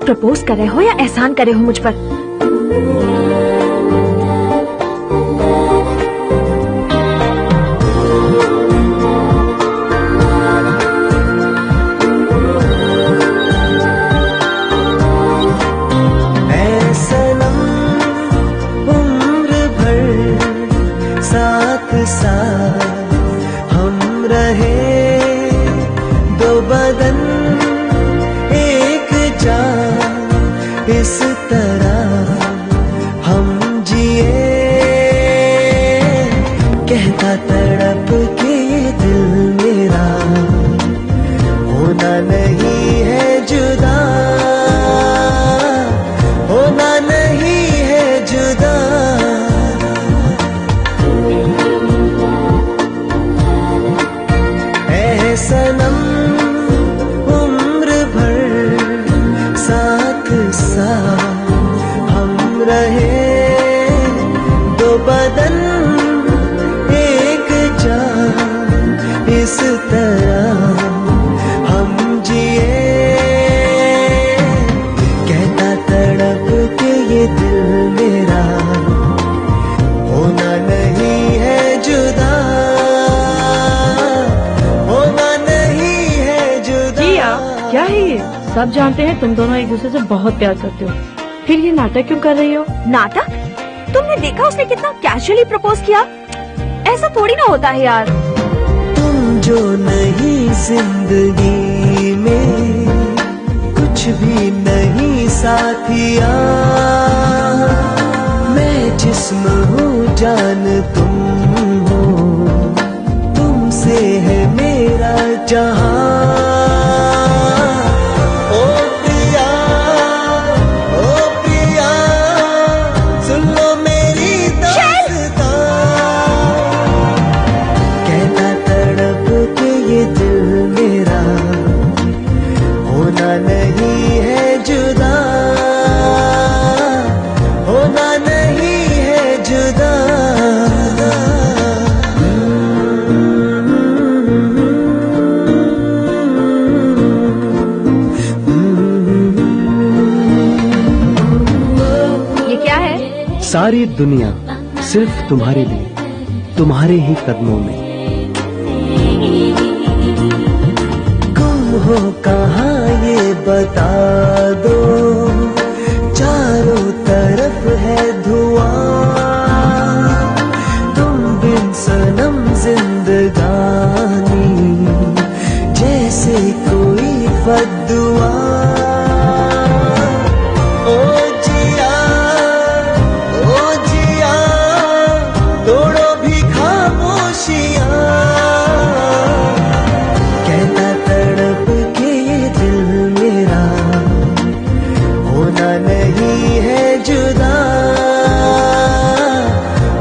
Propose कर रहे हो या एहसान कर रहे हो मुझ पर? साथ हम रहे, दो बदन एक जान, इस तरह हम जिए। कहता तड़प के ये दिल मेरा, होना नहीं है जुदा, होना नहीं है जुदा। सनम उम्र भर साथ साथ हम रहे, दो बदन एक जान, इस तरह हम जिए। कहता तड़प के ये दिल मेरा, होना नहीं है जुदा, क्या है ये? सब जानते हैं तुम दोनों एक दूसरे से बहुत प्यार करते हो, फिर ये नाटक क्यों कर रही हो? नाटक? तुमने देखा उसने कितना कैजुअली प्रपोज किया? ऐसा थोड़ी ना होता है यार। तुम जो नहीं जिंदगी में, कुछ भी नहीं साथिया। मैं जिस्म हूँ जान तुम हो, तुमसे है मेरा जहां। नहीं है जुदा, होना नहीं है जुदा। ये क्या है? सारी दुनिया सिर्फ तुम्हारे लिए, तुम्हारे ही कदमों में। हो कहाँ ये बता दो, चारों तरफ है धुआं। तुम बिन सनम जिंदगानी, जैसे कोई बद्दुआ। ओ जिया, ओ जिया, तोड़ो भी खामोशियां। नहीं है जुदा,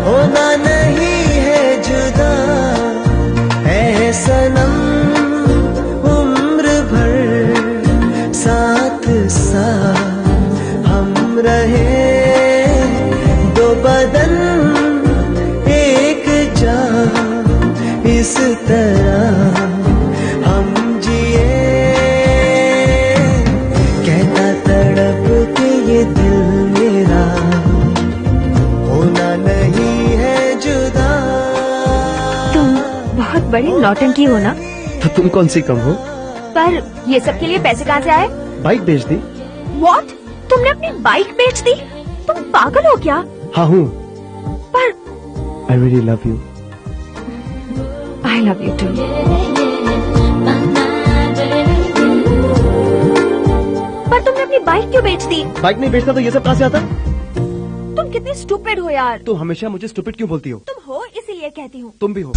होना नहीं है जुदा। है सनम उम्र भर साथ साथ हम रहे, दो बदन एक जान, इस तरह हम जिए। कहता तड़प के ये दिल मेरा, होना नहीं है जुदा। तुम बहुत बड़ी नौटंकी हो ना? तो तुम कौन सी कम हो? पर ये सब के लिए पैसे कहाँ से आए? बाइक बेच दी। What? तुमने अपनी बाइक बेच दी? तुम पागल हो क्या? हाँ हूँ। पर I really love you. I love you too. पर तुमने अपनी बाइक क्यों बेच दी? बाइक नहीं बेचता तो ये सब कहाँ से आता? तुम कितनी स्टूपिड हो यार। तुम हमेशा मुझे स्टूपिड क्यों बोलती हो? तुम हो इसीलिए कहती हूँ। तुम भी हो।